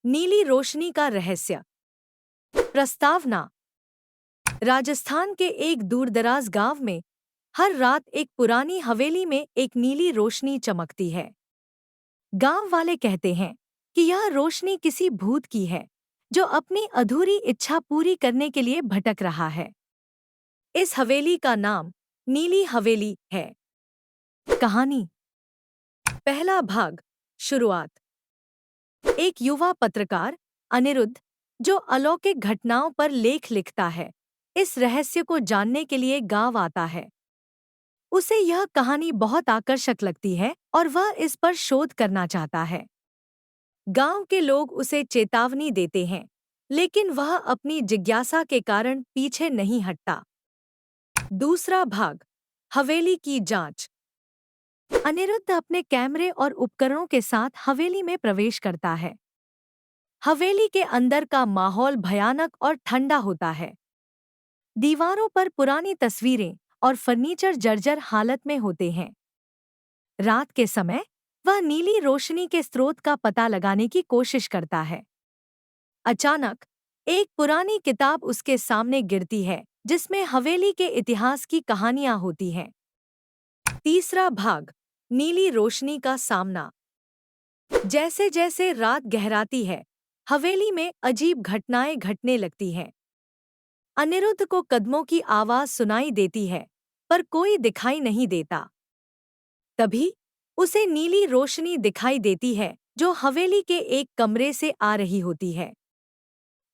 नीली रोशनी का रहस्य। प्रस्तावना। राजस्थान के एक दूरदराज गांव में हर रात एक पुरानी हवेली में एक नीली रोशनी चमकती है। गांव वाले कहते हैं कि यह रोशनी किसी भूत की है जो अपनी अधूरी इच्छा पूरी करने के लिए भटक रहा है। इस हवेली का नाम नीली हवेली है। कहानी। पहला भाग। शुरुआत। एक युवा पत्रकार अनिरुद्ध, जो अलौकिक घटनाओं पर लेख लिखता है, इस रहस्य को जानने के लिए गांव आता है। उसे यह कहानी बहुत आकर्षक लगती है और वह इस पर शोध करना चाहता है। गांव के लोग उसे चेतावनी देते हैं, लेकिन वह अपनी जिज्ञासा के कारण पीछे नहीं हटता। दूसरा भाग। हवेली की जांच। अनिरुद्ध अपने कैमरे और उपकरणों के साथ हवेली में प्रवेश करता है। हवेली के अंदर का माहौल भयानक और ठंडा होता है। दीवारों पर पुरानी तस्वीरें और फर्नीचर जर्जर हालत में होते हैं। रात के समय वह नीली रोशनी के स्रोत का पता लगाने की कोशिश करता है। अचानक एक पुरानी किताब उसके सामने गिरती है, जिसमें हवेली के इतिहास की कहानियां होती हैं। तीसरा भाग। नीली रोशनी का सामना। जैसे जैसे रात गहराती है, हवेली में अजीब घटनाएं घटने लगती हैं। अनिरुद्ध को कदमों की आवाज सुनाई देती है, पर कोई दिखाई नहीं देता। तभी उसे नीली रोशनी दिखाई देती है, जो हवेली के एक कमरे से आ रही होती है।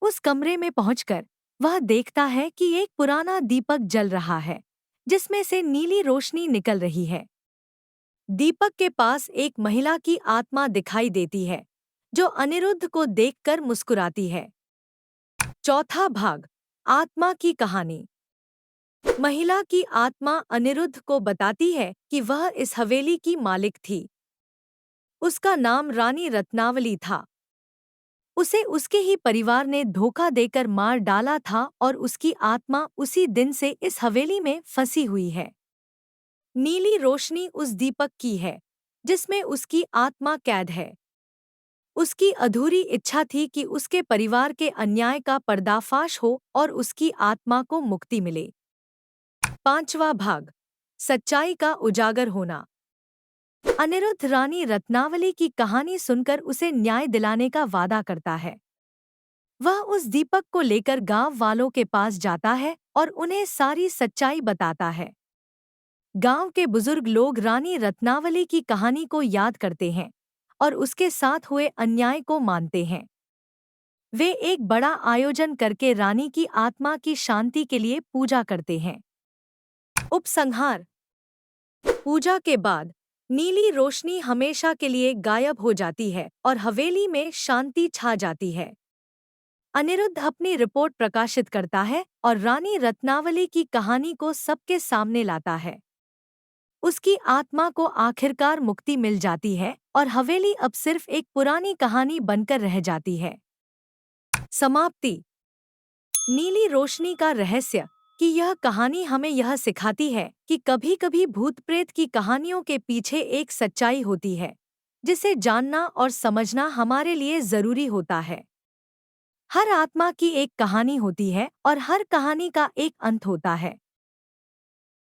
उस कमरे में पहुंचकर वह देखता है कि एक पुराना दीपक जल रहा है, जिसमें से नीली रोशनी निकल रही है। दीपक के पास एक महिला की आत्मा दिखाई देती है, जो अनिरुद्ध को देखकर मुस्कुराती है। चौथा भाग। आत्मा की कहानी। महिला की आत्मा अनिरुद्ध को बताती है कि वह इस हवेली की मालिक थी। उसका नाम रानी रत्नावली था। उसे उसके ही परिवार ने धोखा देकर मार डाला था और उसकी आत्मा उसी दिन से इस हवेली में फंसी हुई है। नीली रोशनी उस दीपक की है, जिसमें उसकी आत्मा कैद है। उसकी अधूरी इच्छा थी कि उसके परिवार के अन्याय का पर्दाफाश हो और उसकी आत्मा को मुक्ति मिले। पांचवा भाग। सच्चाई का उजागर होना। अनिरुद्ध रानी रत्नावली की कहानी सुनकर उसे न्याय दिलाने का वादा करता है। वह उस दीपक को लेकर गांव वालों के पास जाता है और उन्हें सारी सच्चाई बताता है। गांव के बुजुर्ग लोग रानी रत्नावली की कहानी को याद करते हैं और उसके साथ हुए अन्याय को मानते हैं। वे एक बड़ा आयोजन करके रानी की आत्मा की शांति के लिए पूजा करते हैं। उपसंहार। पूजा के बाद नीली रोशनी हमेशा के लिए गायब हो जाती है और हवेली में शांति छा जाती है। अनिरुद्ध अपनी रिपोर्ट प्रकाशित करता है और रानी रत्नावली की कहानी को सबके सामने लाता है। उसकी आत्मा को आखिरकार मुक्ति मिल जाती है और हवेली अब सिर्फ एक पुरानी कहानी बनकर रह जाती है। समाप्ति। नीली रोशनी का रहस्य कि यह कहानी हमें यह सिखाती है कि कभी-कभी भूत प्रेत की कहानियों के पीछे एक सच्चाई होती है, जिसे जानना और समझना हमारे लिए जरूरी होता है। हर आत्मा की एक कहानी होती है और हर कहानी का एक अंत होता है।